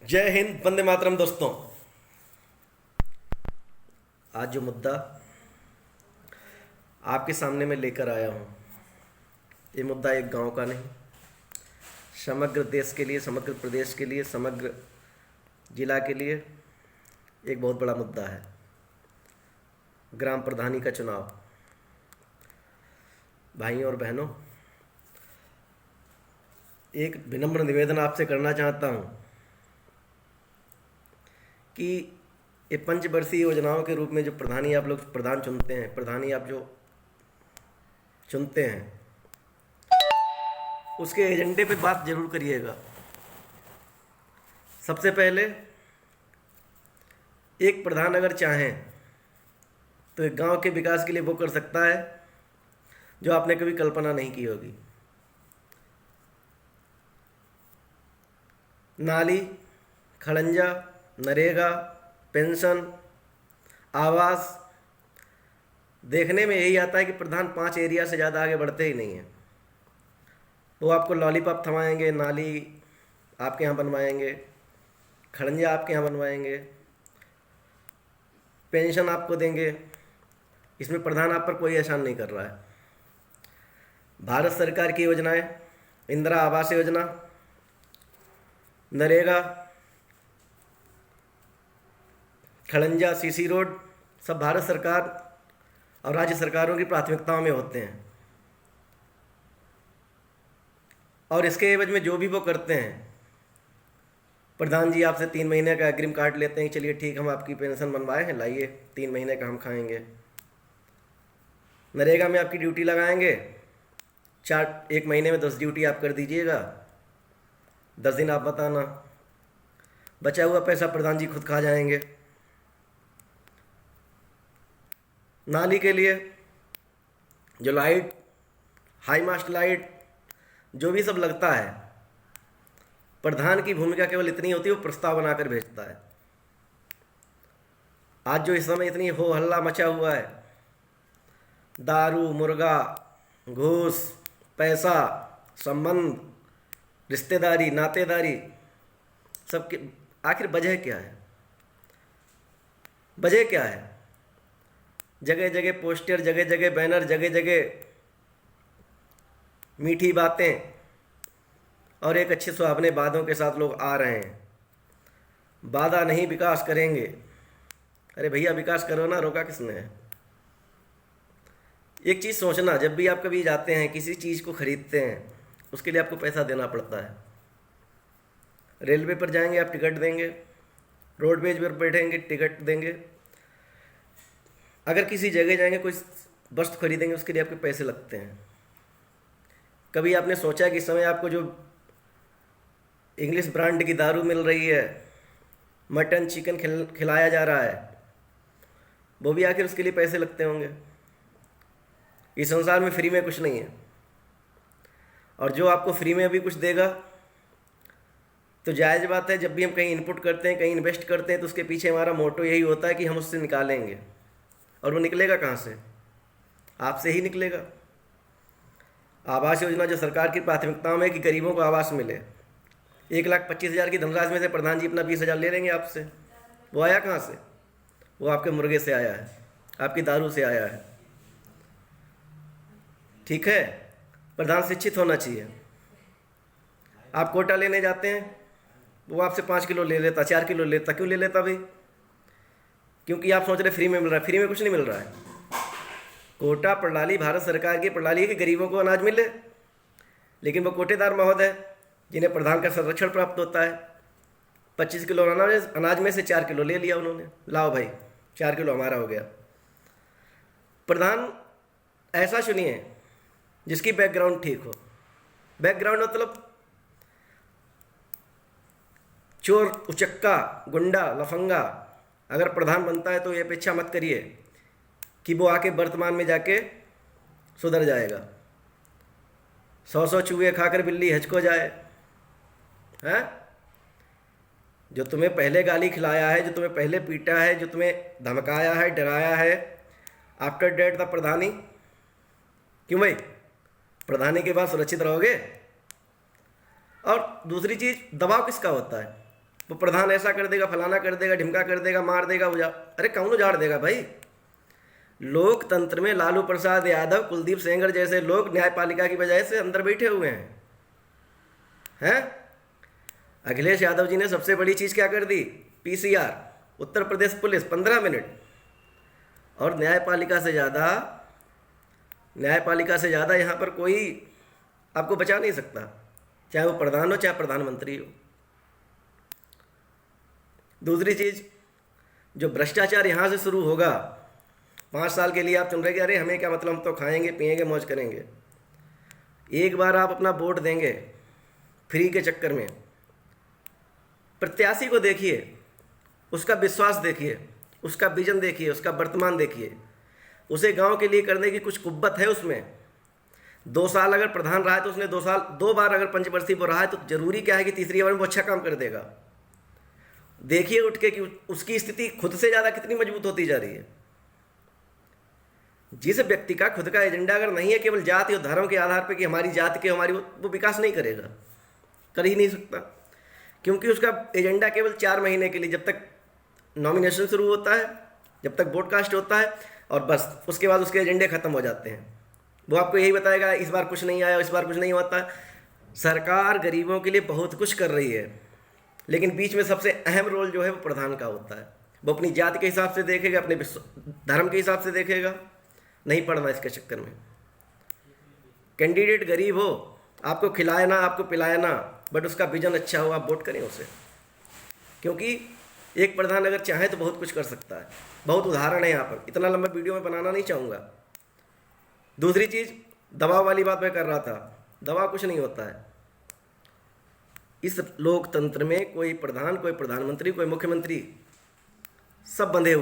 जय हिंद, वंदे मातरम। दोस्तों, आज जो मुद्दा आपके सामने मैं लेकर आया हूँ, ये मुद्दा एक गांव का नहीं, समग्र देश के लिए, समग्र प्रदेश के लिए, समग्र जिला के लिए एक बहुत बड़ा मुद्दा है। ग्राम प्रधानी का चुनाव। भाइयों और बहनों, एक विनम्र निवेदन आपसे करना चाहता हूँ कि ये पंचवर्षीय योजनाओं के रूप में जो प्रधानी आप लोग प्रधान चुनते हैं, प्रधानी आप जो चुनते हैं, उसके एजेंडे पे बात जरूर करिएगा। सबसे पहले, एक प्रधान अगर चाहें तो एक गांव के विकास के लिए वो कर सकता है जो आपने कभी कल्पना नहीं की होगी। नाली, खड़ंजा, नरेगा, पेंशन, आवास, देखने में यही आता है कि प्रधान 5 एरिया से ज़्यादा आगे बढ़ते ही नहीं हैं। वो आपको लॉलीपॉप थमाएंगे, नाली आपके यहाँ बनवाएंगे, खड़ंजा आपके यहाँ बनवाएंगे, पेंशन आपको देंगे। इसमें प्रधान आप पर कोई एहसान नहीं कर रहा है। भारत सरकार की योजनाएं, इंदिरा आवास योजना, नरेगा, खड़ंजा, सीसी रोड, सब भारत सरकार और राज्य सरकारों की प्राथमिकताओं में होते हैं। और इसके एवज में जो भी वो करते हैं, प्रधान जी आपसे 3 महीने का अग्रिम काट लेते हैं। चलिए ठीक, हम आपकी पेंशन बनवाए हैं, लाइए 3 महीने का हम खाएंगे। नरेगा में आपकी ड्यूटी लगाएंगे, 1 महीने में 10 ड्यूटी आप कर दीजिएगा, 10 दिन आप बताना, बचा हुआ पैसा प्रधान जी खुद खा जाएंगे। नाली के लिए जो लाइट, हाई मास्ट लाइट, जो भी सब लगता है, प्रधान की भूमिका केवल इतनी होती है, वो प्रस्ताव बनाकर भेजता है। आज जो इस समय इतनी हो हल्ला मचा हुआ है, दारू, मुर्गा, घूस, पैसा, संबंध, रिश्तेदारी, नातेदारी, सबके आखिर वजह क्या है? वजह क्या है? जगह जगह पोस्टर, जगह जगह बैनर, जगह जगह मीठी बातें और एक अच्छे सुहावने वादों के साथ लोग आ रहे हैं। वादा नहीं, विकास करेंगे। अरे भैया, विकास करो ना, रोका किसने है? एक चीज़ सोचना, जब भी आप कभी जाते हैं, किसी चीज़ को खरीदते हैं, उसके लिए आपको पैसा देना पड़ता है। रेलवे पर जाएंगे, आप टिकट देंगे, रोडवेज पर बैठेंगे, टिकट देंगे। अगर किसी जगह जाएंगे, कोई वस्तु खरीदेंगे, उसके लिए आपके पैसे लगते हैं। कभी आपने सोचा कि इस समय आपको जो इंग्लिश ब्रांड की दारू मिल रही है, मटन चिकन खिलाया जा रहा है, वो भी आखिर उसके लिए पैसे लगते होंगे? इस संसार में फ्री में कुछ नहीं है। और जो आपको फ्री में अभी कुछ देगा, तो जायज़ बात है, जब भी हम कहीं इनपुट करते हैं, कहीं इन्वेस्ट करते हैं, तो उसके पीछे हमारा मोटो यही होता है कि हम उससे निकालेंगे। और वो निकलेगा कहाँ से? आपसे ही निकलेगा। आवास योजना जो सरकार की प्राथमिकताओं में कि गरीबों को आवास मिले, 1,25,000 की धनराशि में से प्रधान जी अपना 20,000 ले लेंगे आपसे। वो आया कहाँ से? वो आपके मुर्गे से आया है, आपकी दारू से आया है। ठीक है, प्रधान शिक्षित होना चाहिए। आप कोटा लेने जाते हैं, वो आपसे 5 किलो ले लेता, 4 किलो लेता। क्यों ले लेता भाई? क्योंकि आप सोच रहे फ्री में मिल रहा है। फ्री में कुछ नहीं मिल रहा है। कोटा प्रणाली भारत सरकार की प्रणाली है कि गरीबों को अनाज मिले, लेकिन वो कोटेदार महोदय जिन्हें प्रधान का संरक्षण प्राप्त होता है, 25 किलो अनाज में से 4 किलो ले लिया उन्होंने। लाओ भाई, 4 किलो हमारा हो गया। प्रधान ऐसा चुनिए जिसकी बैकग्राउंड ठीक हो। बैकग्राउंड मतलब चोर, उचक्का, गुंडा, लफंगा अगर प्रधान बनता है तो ये अपेक्षा मत करिए कि वो आके वर्तमान में जाके सुधर जाएगा। 100 चूहे खाकर बिल्ली हचको जाए, हैं? जो तुम्हें पहले गाली खिलाया है, जो तुम्हें पहले पीटा है, जो तुम्हें धमकाया है, डराया है, आफ्टर डेट द प्रधानी। क्यों भाई? प्रधानी के बाद सुरक्षित रहोगे। और दूसरी चीज़, दबाव किसका होता है? वो प्रधान ऐसा कर देगा, फलाना कर देगा, ढिमका कर देगा, मार देगा, अरे कौन उजाड़ देगा भाई? लोकतंत्र में लालू प्रसाद यादव, कुलदीप सेंगर जैसे लोग न्यायपालिका की वजह से अंदर बैठे हुए हैं। अखिलेश यादव जी ने सबसे बड़ी चीज़ क्या कर दी? PCR, Uttar Pradesh police 15 minute, और न्यायपालिका से ज़्यादा यहाँ पर कोई आपको बचा नहीं सकता, चाहे वो प्रधान हो चाहे प्रधानमंत्री हो। दूसरी चीज़, जो भ्रष्टाचार यहाँ से शुरू होगा, 5 साल के लिए आप चुन रहे कि अरे हमें क्या मतलब, हम तो खाएंगे पिएंगे मौज करेंगे। एक बार आप अपना वोट देंगे फ्री के चक्कर में, प्रत्याशी को देखिए, उसका विश्वास देखिए, उसका विजन देखिए, उसका वर्तमान देखिए, उसे गांव के लिए करने की कुछ कुव्वत है उसमें। 2 साल अगर प्रधान रहा है तो उसने 2 बार अगर पंचवर्षीय पर रहा है तो जरूरी क्या है कि तीसरी बार में वो अच्छा काम कर देगा। देखिए उठ के कि उसकी स्थिति खुद से ज़्यादा कितनी मजबूत होती जा रही है। जिस व्यक्ति का खुद का एजेंडा अगर नहीं है, केवल जाति और धर्म के आधार पर कि हमारी जाति के हमारी, वो विकास नहीं करेगा, कर ही नहीं सकता, क्योंकि उसका एजेंडा केवल 4 महीने के लिए, जब तक नॉमिनेशन शुरू होता है, जब तक ब्रॉडकास्ट होता है, और बस उसके बाद उसके एजेंडे खत्म हो जाते हैं। वो आपको यही बताएगा इस बार कुछ नहीं आया, इस बार कुछ नहीं होता। सरकार गरीबों के लिए बहुत कुछ कर रही है, लेकिन बीच में सबसे अहम रोल जो है वो प्रधान का होता है। वो अपनी जाति के हिसाब से देखेगा, अपने धर्म के हिसाब से देखेगा, नहीं पड़ना इसके चक्कर में। कैंडिडेट गरीब हो, आपको खिलाए ना, आपको पिलाए ना, बट उसका विजन अच्छा हो, आप वोट करें उसे, क्योंकि एक प्रधान अगर चाहे तो बहुत कुछ कर सकता है। बहुत उदाहरण है यहाँ पर, इतना लंबा वीडियो में बनाना नहीं चाहूँगा। दूसरी चीज़, दबाव वाली बात मैं कर रहा था, दबाव कुछ नहीं होता है इस लोकतंत्र में। कोई प्रधान, कोई प्रधानमंत्री, कोई मुख्यमंत्री, सब बंधे हुए